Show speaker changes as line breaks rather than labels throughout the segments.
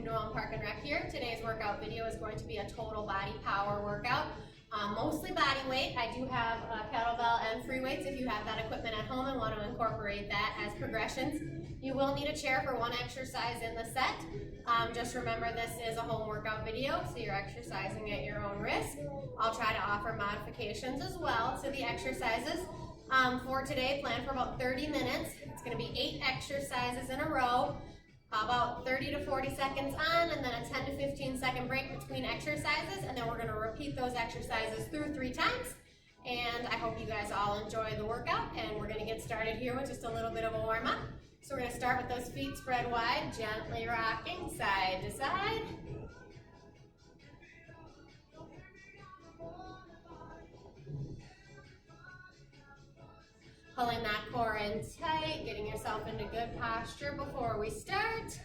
New Ulm Park and Rec here. Today's workout video is going to be a total body power workout, mostly body weight. I do have kettlebell and free weights if you have that equipment at home and want to incorporate that as progressions. You will need a chair for one exercise in the set. Just remember this is a home workout video, so you're exercising at your own risk. I'll try to offer modifications as well to the exercises. For today, plan for about 30 minutes. It's going to be 8 exercises in a row, about 30 to 40 seconds on, and then a 10 to 15 second break between exercises, and then we're going to repeat those exercises through 3 times. And I hope you guys all enjoy the workout, and we're going to get started here with just a little bit of a warm-up. So we're going to start with those feet spread wide, gently rocking side to side. Pulling that core in tight, getting yourself into good posture before we start.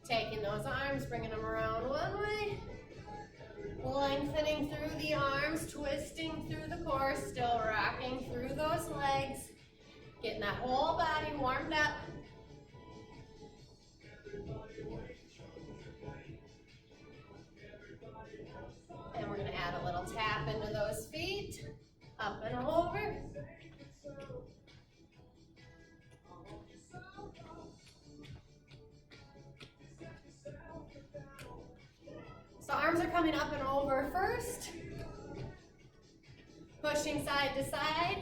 Taking those arms, bringing them around one way. Lengthening through the arms, twisting through the core, still rocking through those legs. Getting that whole body warmed up. And we're going to add a little tap into those feet. Up and over. So arms are coming up and over first. Pushing side to side.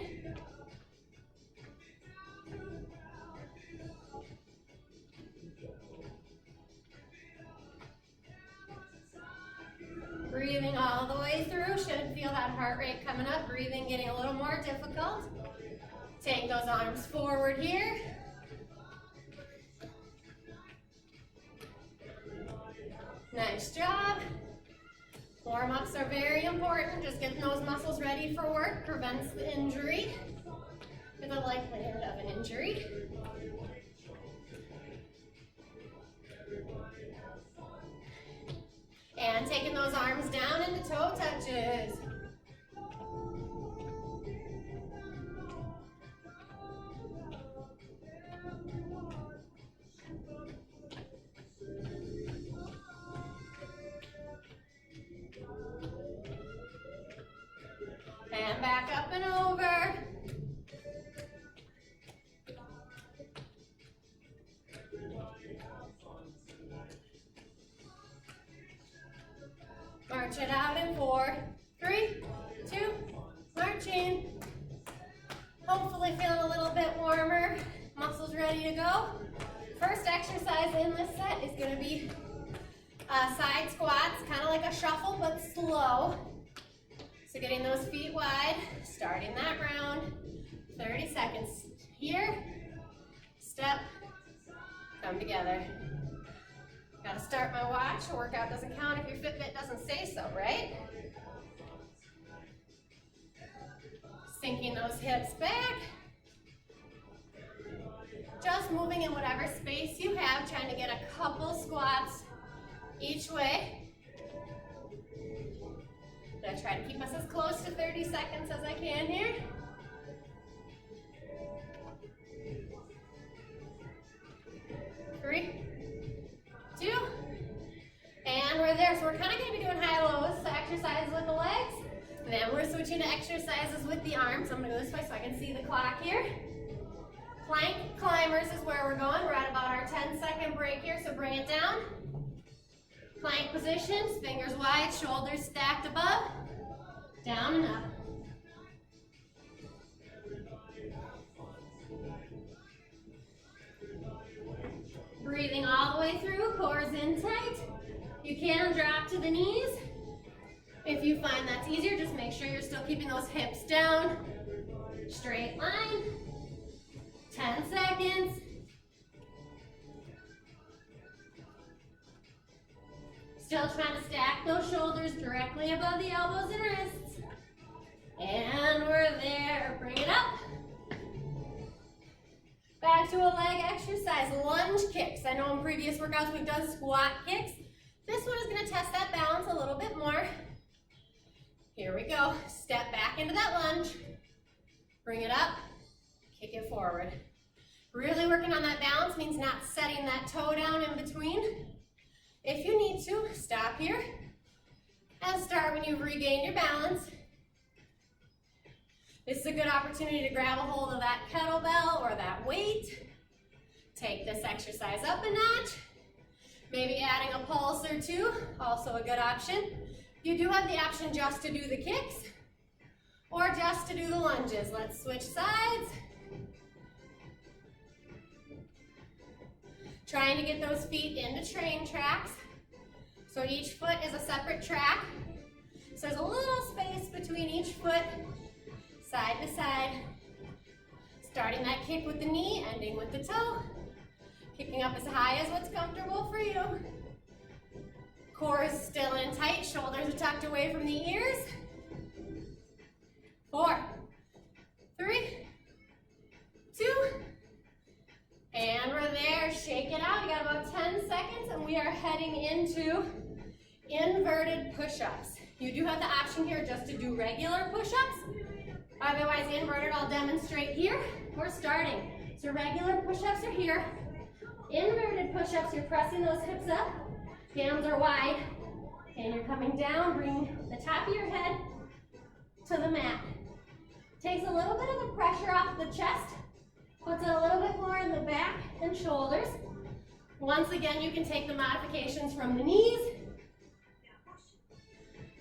Breathing all the way through. Should feel that heart rate coming up. Breathing getting a little more difficult. Take those arms forward here. Nice job. Warm-ups are very important. Just getting those muscles ready for work prevents the injury, or the likelihood of an injury. And taking those arms down into toe touches. And back up and over. March it out in 4, 3, 2, marching. Hopefully feeling a little bit warmer. Muscles ready to go. First exercise in this set is going to be side squats, kind of like a shuffle but slow. So getting those feet wide, starting that round, 30 seconds. Here, step, come together. Gotta start my watch. A workout doesn't count if your Fitbit doesn't say so, right? Sinking those hips back. Just moving in whatever space you have, trying to get a couple squats each way. I'm gonna try to keep us as close to 30 seconds as I can here. Three, 2, and we're there. So we're kind of going to be doing high-lows, so exercises with the legs. And then we're switching to exercises with the arms. I'm going to go this way so I can see the clock here. Plank climbers is where we're going. We're at about our 10-second break here, so bring it down. Plank positions, fingers wide, shoulders stacked above, down and up. Breathing all the way through, core's in tight. You can drop to the knees. If you find that's easier, just make sure you're still keeping those hips down. Straight line. 10 seconds. Still trying to stack those shoulders directly above the elbows and wrists. And we're there. Bring it up. Back to a leg exercise, lunge kicks. I know in previous workouts we've done squat kicks. This one is going to test that balance a little bit more. Here we go. Step back into that lunge. Bring it up. Kick it forward. Really working on that balance means not setting that toe down in between. If you need need to, stop here and start when you've regained your balance. This is a good opportunity to grab a hold of that kettlebell or that weight. Take this exercise up a notch. Maybe adding a pulse or two, also a good option. You do have the option just to do the kicks or just to do the lunges. Let's switch sides. Trying to get those feet into train tracks. So each foot is a separate track. So there's a little space between each foot, side to side. Starting that kick with the knee, ending with the toe. Kicking up as high as what's comfortable for you. Core is still in tight, shoulders are tucked away from the ears. 4, 3, 2, and we're there. Shake it out. You got about 10 seconds and we are heading into inverted push-ups. You do have the option here just to do regular push-ups. Otherwise inverted, I'll demonstrate here. We're starting. So regular push-ups are here. Inverted push-ups, you're pressing those hips up. Hands are wide. And you're coming down, bring the top of your head to the mat. Takes a little bit of the pressure off the chest. Puts it a little bit more in the back and shoulders. Once again, you can take the modifications from the knees.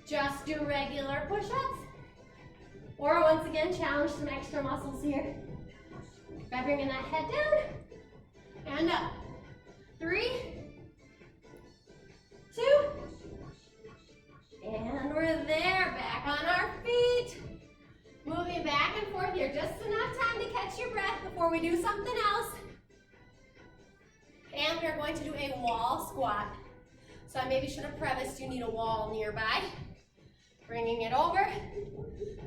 Just do regular push-ups. Or once again, challenge some extra muscles here. By bringing that head down and up. 3, 2, and we're there, back on our feet. Moving back and forth here, just enough time to catch your breath before we do something else. And we're going to do a wall squat. So I maybe should have prefaced you need a wall nearby. Bringing it over.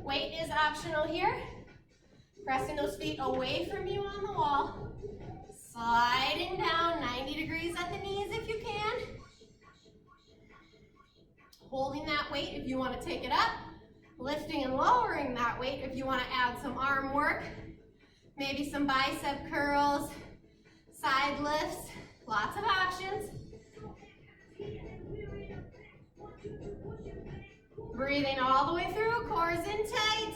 Weight is optional here. Pressing those feet away from you on the wall. Sliding down 90 degrees at the knees if you can. Holding that weight if you want to take it up. Lifting and lowering that weight if you want to add some arm work. Maybe some bicep curls, side lifts, lots of options. Breathing all the way through, core is in tight.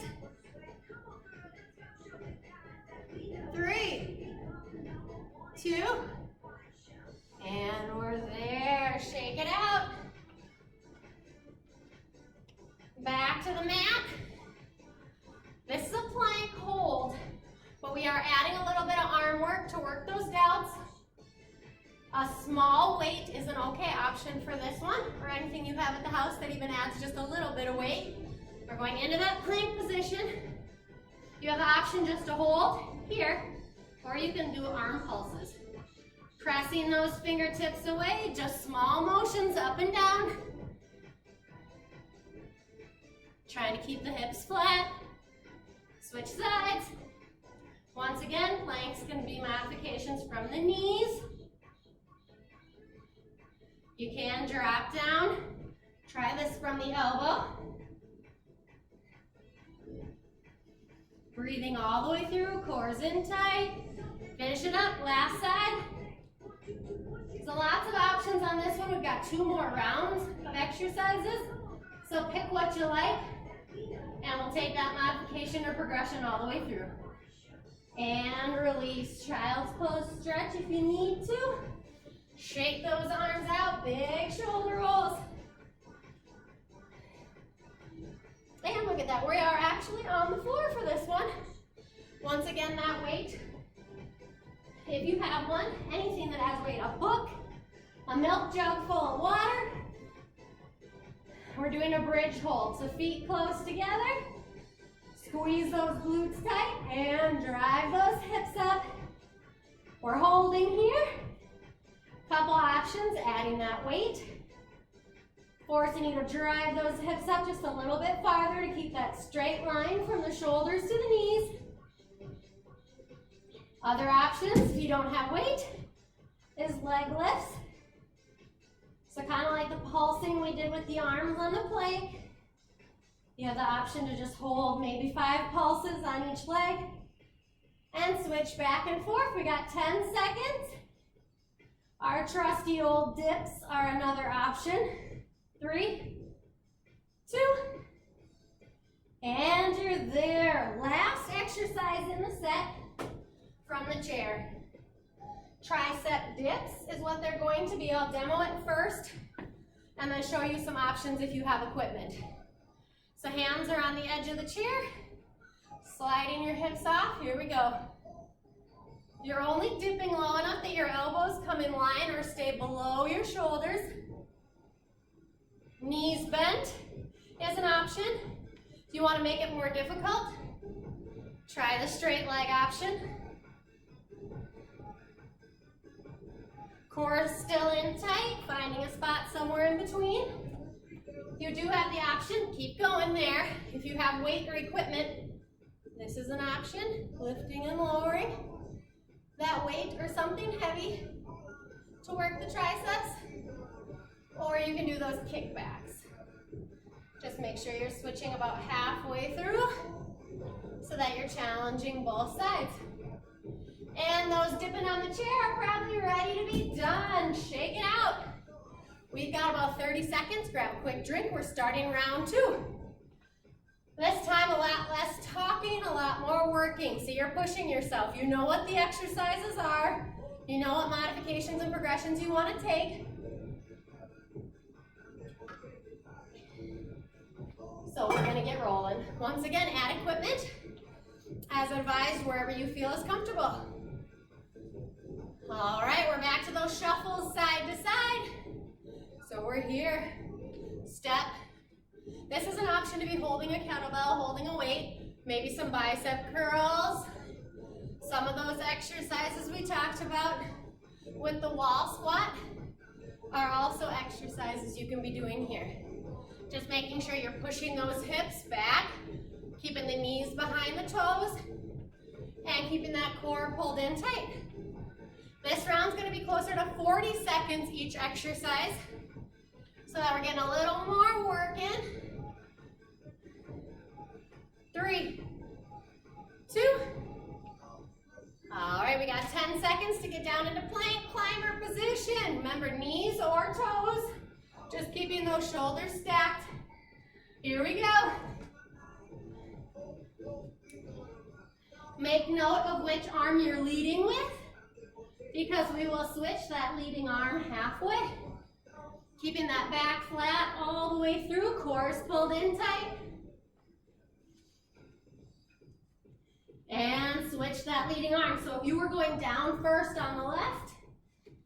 3, 2, and we're there. Shake it out. Back to the mat. This is a plank hold, but we are adding a little bit of arm work to work those delts. A small weight is an okay option for this one, or anything you have at the house that even adds just a little bit of weight. We're going into that plank position. You have the option just to hold here, or you can do arm pulses. Pressing those fingertips away, just small motions up and down. Trying to keep the hips flat. Switch sides. Once again, planks can be modifications from the knees. You can drop down. Try this from the elbow. Breathing all the way through, core's in tight. Finish it up, last side. So lots of options on this one. We've got 2 more rounds of exercises. So pick what you like, and we'll take that modification or progression all the way through. And release, child's pose stretch if you need to. Shake those arms out, big shoulder rolls. And look at that, we are actually on the floor for this one. Once again, that weight, if you have one, anything that has weight, a book, a milk jug full of water. We're doing a bridge hold, so feet close together. Squeeze those glutes tight and drive those hips up. We're holding here. Couple options, adding that weight. Forcing you to drive those hips up just a little bit farther to keep that straight line from the shoulders to the knees. Other options, if you don't have weight, is leg lifts. So kind of like the pulsing we did with the arms on the plank. You have the option to just hold maybe 5 pulses on each leg and switch back and forth. We got 10 seconds. Our trusty old dips are another option. 3, 2, and you're there. Last exercise in the set from the chair. Tricep dips is what they're going to be. I'll demo it first and then show you some options if you have equipment. So hands are on the edge of the chair, sliding your hips off. Here we go. You're only dipping low enough that your elbows come in line or stay below your shoulders. Knees bent is an option. If you want to make it more difficult, try the straight leg option. Core still in tight, finding a spot somewhere in between. You do have the option, keep going there. If you have weight or equipment, this is an option, lifting and lowering that weight or something heavy to work the triceps, or you can do those kickbacks. Just make sure you're switching about halfway through so that you're challenging both sides. And those dipping on the chair are probably ready to be done. Shake it out. We've got about 30 seconds. Grab a quick drink. We're starting round 2. This time, a lot less talking, a lot more working. So you're pushing yourself. You know what the exercises are. You know what modifications and progressions you want to take. So we're going to get rolling. Once again, add equipment as advised wherever you feel is comfortable. All right, we're back to those shuffles side to side. So we're here. Step. This is an option to be holding a kettlebell, holding a weight, maybe some bicep curls. Some of those exercises we talked about with the wall squat are also exercises you can be doing here. Just making sure you're pushing those hips back, keeping the knees behind the toes, and keeping that core pulled in tight. This round's going to be closer to 40 seconds each exercise, so that we're getting a little more work in. 3, 2. All right, we got 10 seconds to get down into plank climber position. Remember, knees or toes, just keeping those shoulders stacked. Here we go. Make note of which arm you're leading with, because we will switch that leading arm halfway. Keeping that back flat all the way through, core is pulled in tight. And switch that leading arm. So if you were going down first on the left,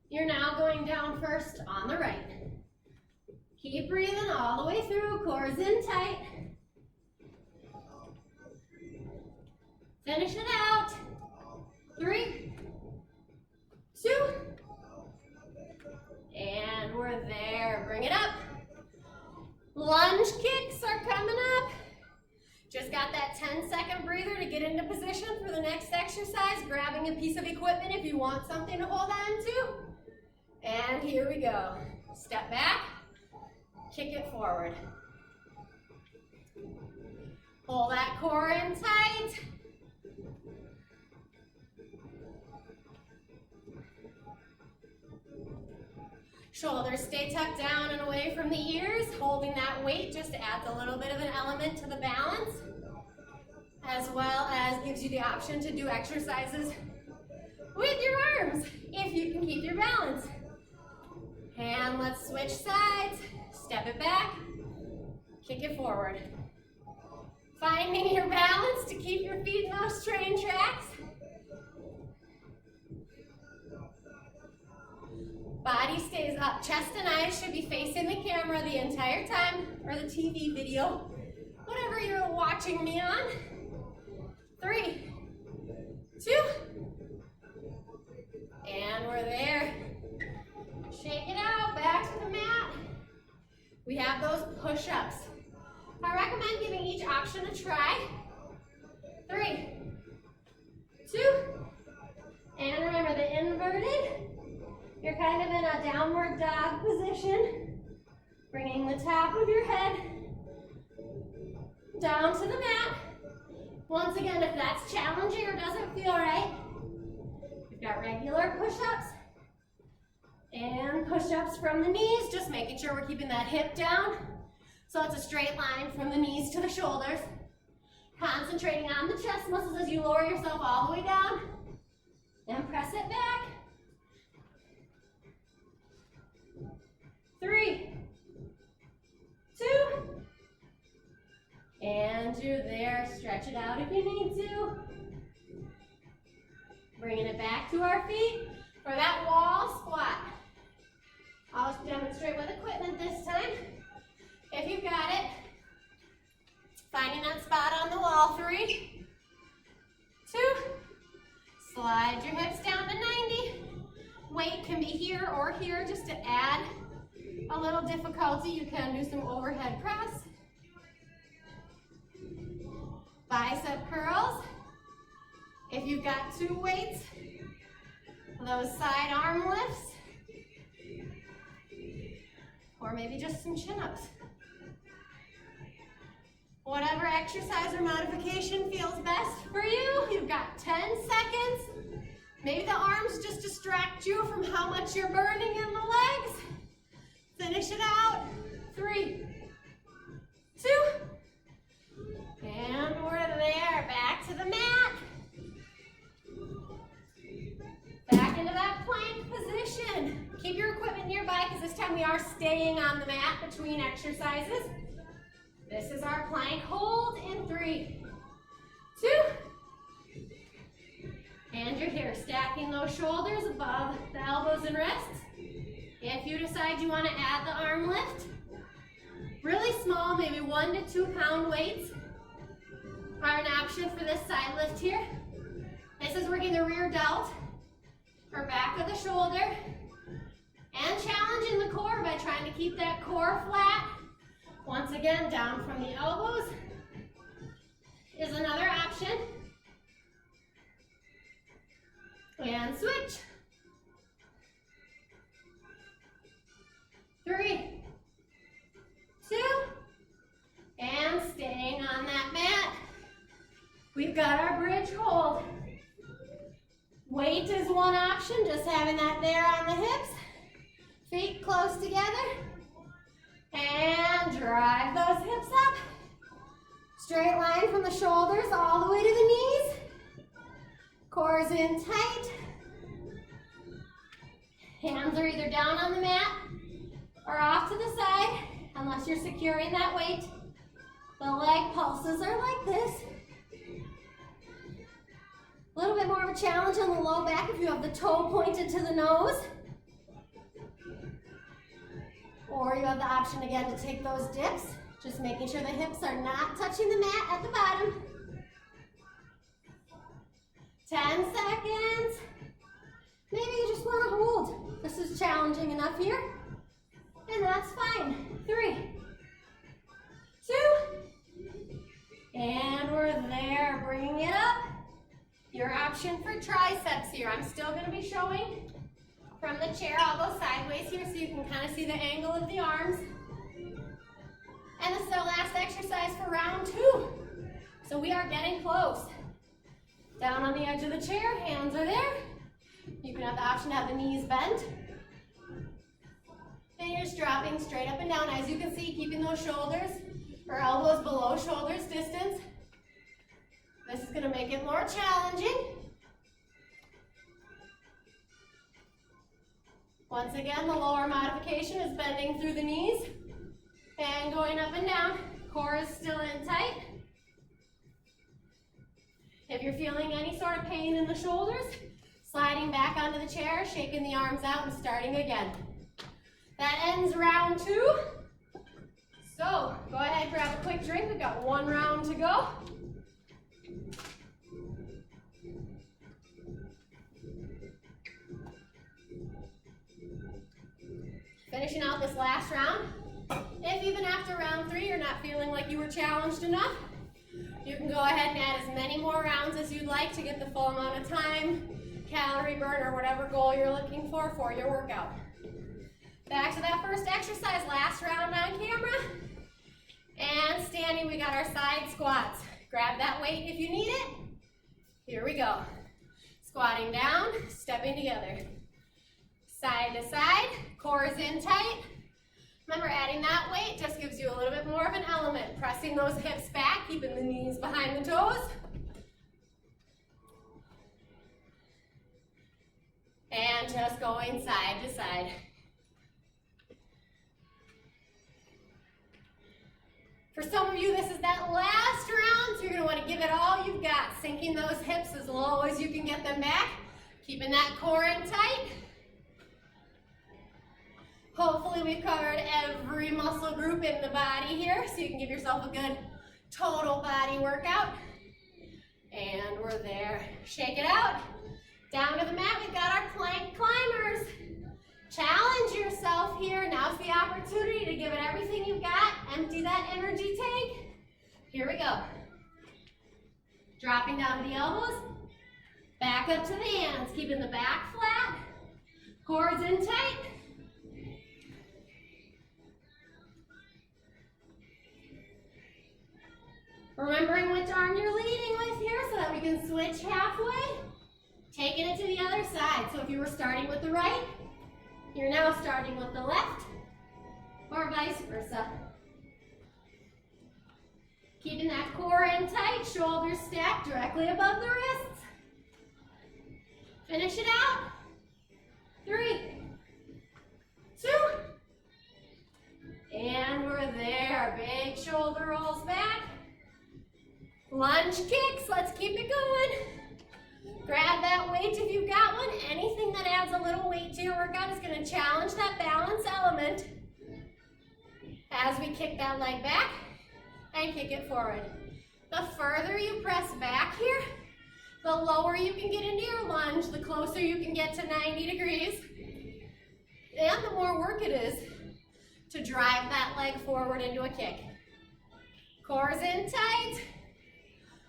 you're now going down first on the right. Keep breathing all the way through, core is in tight. Finish it out. 3, 2, and we're there. Bring it up. Lunge kicks are coming up. Just got that 10-second breather to get into position for the next exercise, grabbing a piece of equipment if you want something to hold on to. And here we go. Step back, kick it forward. Pull that core in tight. Shoulders stay tucked down and away from the ears. Holding that weight just adds a little bit of an element to the balance, as well as gives you the option to do exercises with your arms if you can keep your balance. And let's switch sides. Step it back, kick it forward. Finding your balance to keep your feet in those train tracks. Body stays up. Chest and eyes should be facing the camera the entire time, or the TV video, whatever you're watching me on. 3, 2, and we're there. Shake it out, back to the mat. We have those push-ups. I recommend giving each option a try. 3, 2, and remember the inverted. You're kind of in a downward dog position, bringing the top of your head down to the mat. Once again, if that's challenging or doesn't feel right, you've got regular push-ups And push-ups from the knees, just making sure we're keeping that hip down. So it's a straight line from the knees to the shoulders. Concentrating on the chest muscles as you lower yourself all the way down. And press it back. 3, 2, and you're there. Stretch it out if you need to. Bringing it back to our feet for that wall squat. I'll demonstrate with equipment this time. If you've got it, finding that spot on the wall. 3, 2, slide your hips down to 90. Weight can be here or here just to add a little difficulty. You can do some overhead press. Bicep curls. If you've got 2 weights, those side arm lifts. Or maybe just some chin-ups. Whatever exercise or modification feels best for you. You've got 10 seconds. Maybe the arms just distract you from how much you're burning in the legs. Finish it out. 3, 2, and we're there. Back to the mat. Back into that plank position. Keep your equipment nearby because this time we are staying on the mat between exercises. This is our plank hold in 3, 2, and you're here, stacking those shoulders above the elbows and wrists. If you decide you want to add the arm lift, really small, maybe 1 to 2 pound weights are an option for this side lift here. This is working the rear delt or back of the shoulder and challenging the core by trying to keep that core flat. Once again, down from the elbows is another option. And switch. 3, 2, and staying on that mat. We've got our bridge hold. Weight is one option, just having that there on the hips. Feet close together. And drive those hips up. Straight line from the shoulders all the way to the knees. Core's in tight. Hands are either down on the mat or off to the side, unless you're securing that weight. The leg pulses are like this. A little bit more of a challenge on the low back if you have the toe pointed to the nose. Or you have the option again to take those dips, just making sure the hips are not touching the mat at the bottom. 10 seconds. Maybe you just want to hold. This is challenging enough here. And that's fine. 3, 2, and we're there, bringing it up. Your option for triceps here. I'm still going to be showing from the chair. I'll go sideways here so you can kind of see the angle of the arms. And this is our last exercise for round 2. So we are getting close. Down on the edge of the chair, hands are there. You can have the option to have the knees bent. And you're just dropping straight up and down. As you can see, keeping those shoulders or elbows below shoulders distance. This is going to make it more challenging. Once again, the lower modification is bending through the knees and going up and down. Core is still in tight. If you're feeling any sort of pain in the shoulders, sliding back onto the chair, shaking the arms out and starting again. That ends round 2. So go ahead, grab a quick drink. We've got 1 round to go. Finishing out this last round. If even after round 3 you're not feeling like you were challenged enough, you can go ahead and add as many more rounds as you'd like to get the full amount of time, calorie burn, or whatever goal you're looking for your workout. Back to that first exercise, last round on camera. And standing, we got our side squats. Grab that weight if you need it. Here we go. Squatting down, stepping together. Side to side, core is in tight. Remember, adding that weight just gives you a little bit more of an element. Pressing those hips back, keeping the knees behind the toes. And just going side to side. For some of you, this is that last round, so you're going to want to give it all you've got, sinking those hips as low as you can get them back, keeping that core in tight. Hopefully we've covered every muscle group in the body here, so you can give yourself a good total body workout. And we're there. Shake it out. Down to the mat, we've got our plank climbers. Challenge yourself here. Now's the opportunity to give it everything you've got. Empty that energy tank. Here we go. Dropping down to the elbows. Back up to the hands. Keeping the back flat. Core is in tight. Remembering which arm you're leading with here so that we can switch halfway. Taking it to the other side. So if you were starting with the right, you're now starting with the left, or vice versa. Keeping that core in tight, shoulders stacked directly above the wrists. Finish it out. 3, 2, and we're there. Big shoulder rolls back. Lunge kicks, let's keep it going. Grab that weight if you've got one. Anything that adds a little weight to your workout is going to challenge that balance element as we kick that leg back and kick it forward. The further you press back here, the lower you can get into your lunge, the closer you can get to 90 degrees, and the more work it is to drive that leg forward into a kick. Core's in tight.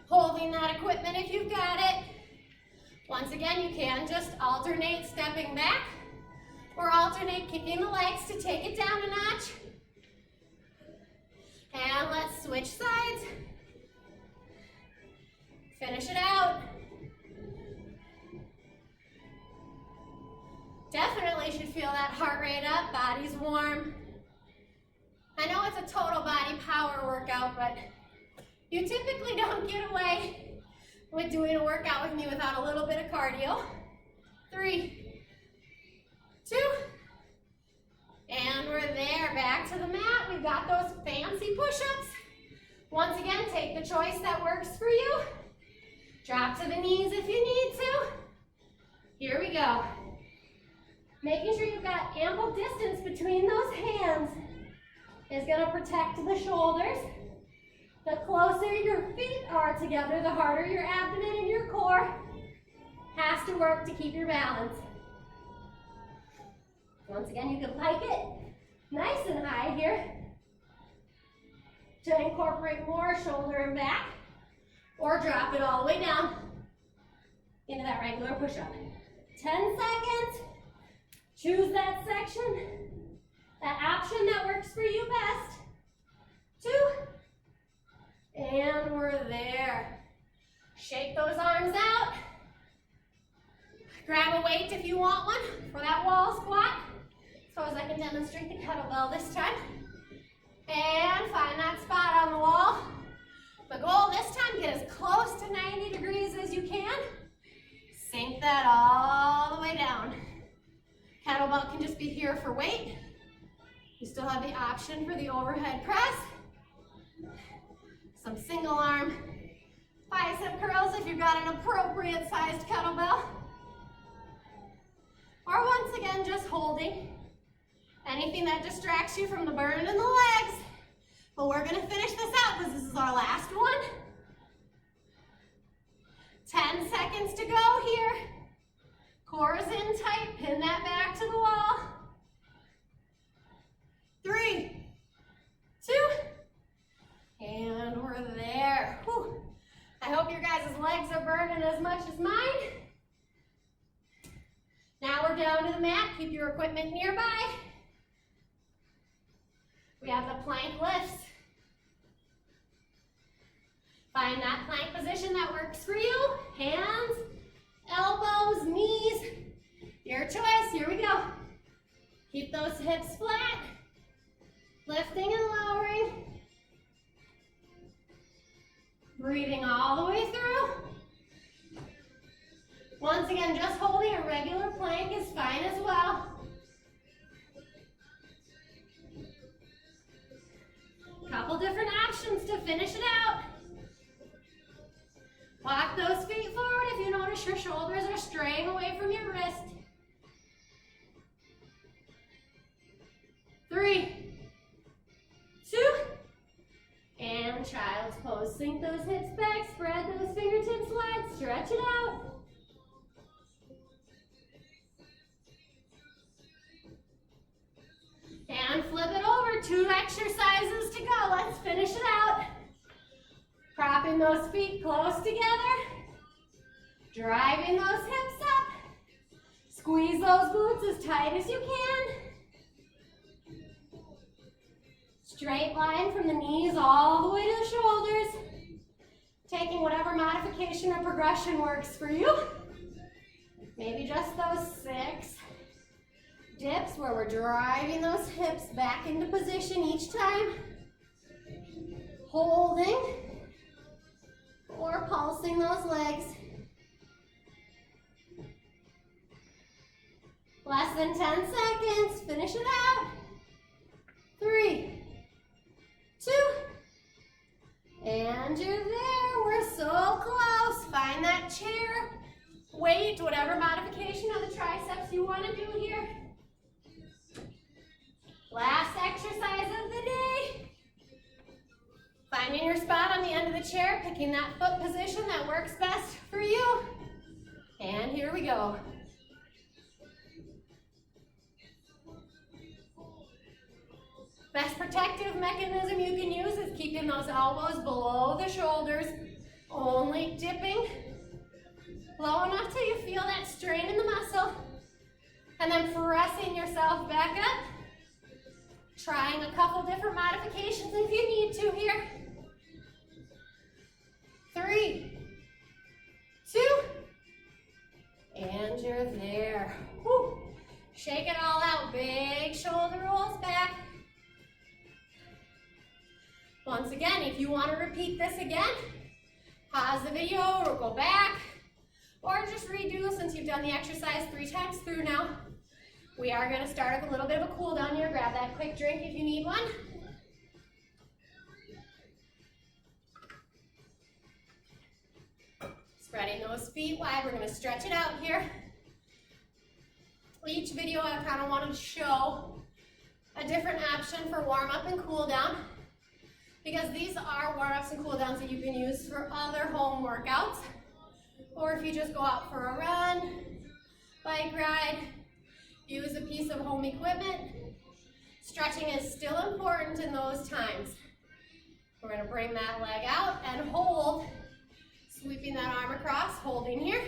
Holding that equipment if you've got it. Once again, you can just alternate stepping back or alternate kicking the legs to take it down a notch. And let's switch sides. Finish it out. Definitely should feel that heart rate up, body's warm. I know it's a total body power workout, but you typically don't get away with doing a workout with me without a little bit of cardio. 3, 2, and we're there. Back to the mat. We've got those fancy push-ups. Once again, take the choice that works for you. Drop to the knees if you need to. Here we go. Making sure you've got ample distance between those hands is going to protect the shoulders. The closer your feet are together, the harder your abdomen and your core has to work to keep your balance. Once again, you can pike it nice and high here to incorporate more shoulder and back, or drop it all the way down into that regular push-up. 10 seconds. Choose that section, that option that works for you best. 2, and we're there. Shake those arms out. Grab a weight if you want one for that wall squat, so as I can demonstrate the kettlebell this time. And find that spot on the wall. The goal this time, get as close to 90 degrees as you can. Sink that all the way down. Kettlebell can just be here for weight. You still have the option for the overhead press. Some single arm bicep curls if you've got an appropriate sized kettlebell. Or once again, just holding. Anything that distracts you from the burn in the legs. But we're gonna finish this out because this is our last one. 10 seconds to go here. Core is in tight, pin that back to the wall. 3, 2, and we're there. Whew. I hope your guys' legs are burning as much as mine. Now we're down to the mat. Keep your equipment nearby. We have the plank lifts. Find that plank position that works for you. Hands, elbows, knees, your choice. Here we go. Keep those hips flat, lifting and lowering. Breathing all the way through. Once again, just holding a regular plank is fine as well. Couple different options to finish it out. Walk those feet forward if you notice your shoulders are straying away from your wrist. 3, 2, and child's pose. Sink those hips back, spread those fingertips wide, stretch it out. And flip it over, 2 exercises to go. Let's finish it out. Propping those feet close together. Driving those hips up. Squeeze those glutes as tight as you can. Straight line from the knees all the way to the shoulders. Taking whatever modification or progression works for you. Maybe just those 6 dips where we're driving those hips back into position each time. Holding or pulsing those legs. Less than 10 seconds. Finish it out. 3, 2, and you're there. We're so close. Find that chair, weight, whatever modification of the triceps you want to do here. Last exercise of the day. Finding your spot on the end of the chair, picking that foot position that works best for you. And here we go. Best protective mechanism you can use is keeping those elbows below the shoulders, only dipping low enough till you feel that strain in the muscle, and then pressing yourself back up. Trying a couple different modifications if you need to here. 3, 2, and you're there. Whew. Shake it all out, big shoulder rolls back. Once again, if you want to repeat this again, pause the video or go back, or just redo since you've done the exercise 3 times through now. We are going to start with a little bit of a cool down here. Grab that quick drink if you need one. Spreading those feet wide. We're going to stretch it out here. Each video I kind of wanted to show a different option for warm up and cool down, because these are warm ups and cool downs that you can use for other home workouts, or if you just go out for a run, bike ride, use a piece of home equipment. Stretching is still important in those times. We're going to bring that leg out and hold, sweeping that arm across, holding here.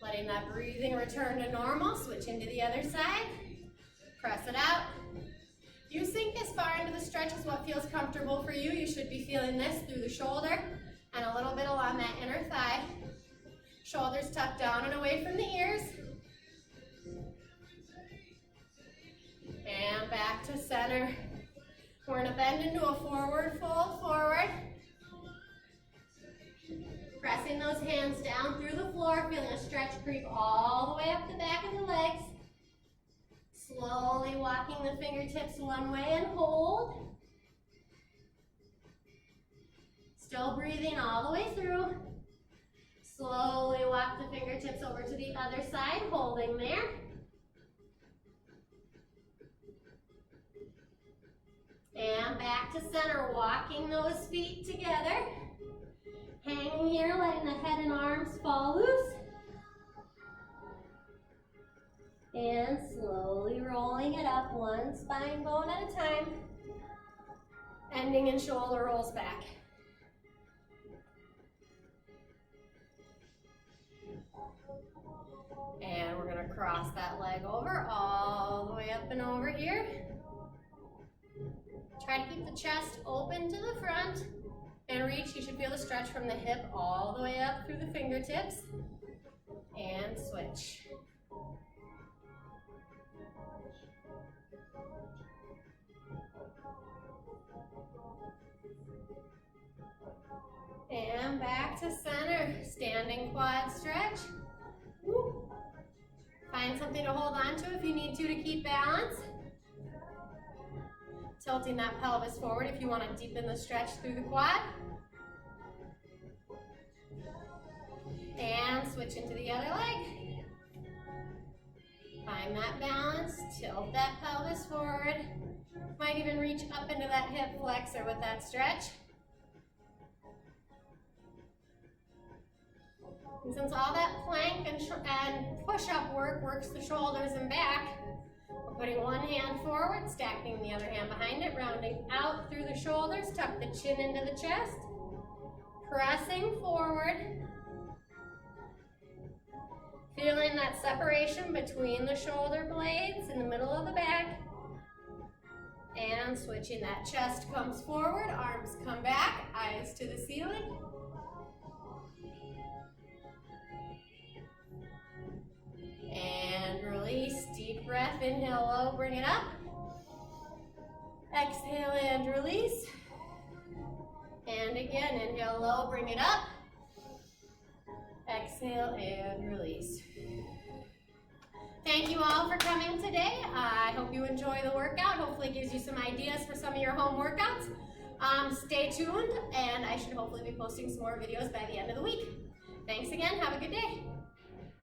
Letting that breathing return to normal, switch into the other side, press it out. You sink as far into the stretch as what feels comfortable for you. You should be feeling this through the shoulder and a little bit along that inner thigh. Shoulders tucked down and away from the ears. And back to center. We're going to bend into a forward fold forward. Pressing those hands down through the floor, feeling a stretch creep all the way up the back of the legs. Slowly walking the fingertips one way and hold. Still breathing all the way through. Slowly walk the fingertips over to the other side, holding there. And back to center, walking those feet together. Hanging here, letting the head and arms fall loose. And slowly rolling it up, one spine bone at a time. Ending in shoulder rolls back. And we're going to cross that leg over, all the way up and over here. Try to keep the chest open to the front. and reach. You should feel the stretch from the hip all the way up through the fingertips. And switch. And back to center, standing quad stretch. Woo. Find something to hold on to if you need to keep balance. Tilting that pelvis forward if you want to deepen the stretch through the quad. And switch into the other leg. Find that balance, tilt that pelvis forward. Might even reach up into that hip flexor with that stretch. And since all that plank and push-up work works the shoulders and back, we're putting one hand forward, stacking the other hand behind it, rounding out through the shoulders, tuck the chin into the chest, pressing forward, feeling that separation between the shoulder blades in the middle of the back, and switching. That chest comes forward, arms come back, eyes to the ceiling. And release, deep breath, inhale low, bring it up. Exhale and release. And again, inhale low, bring it up. Exhale and release. Thank you all for coming today. I hope you enjoy the workout. Hopefully it gives you some ideas for some of your home workouts. Stay tuned, and I should hopefully be posting some more videos by the end of the week. Thanks again, have a good day.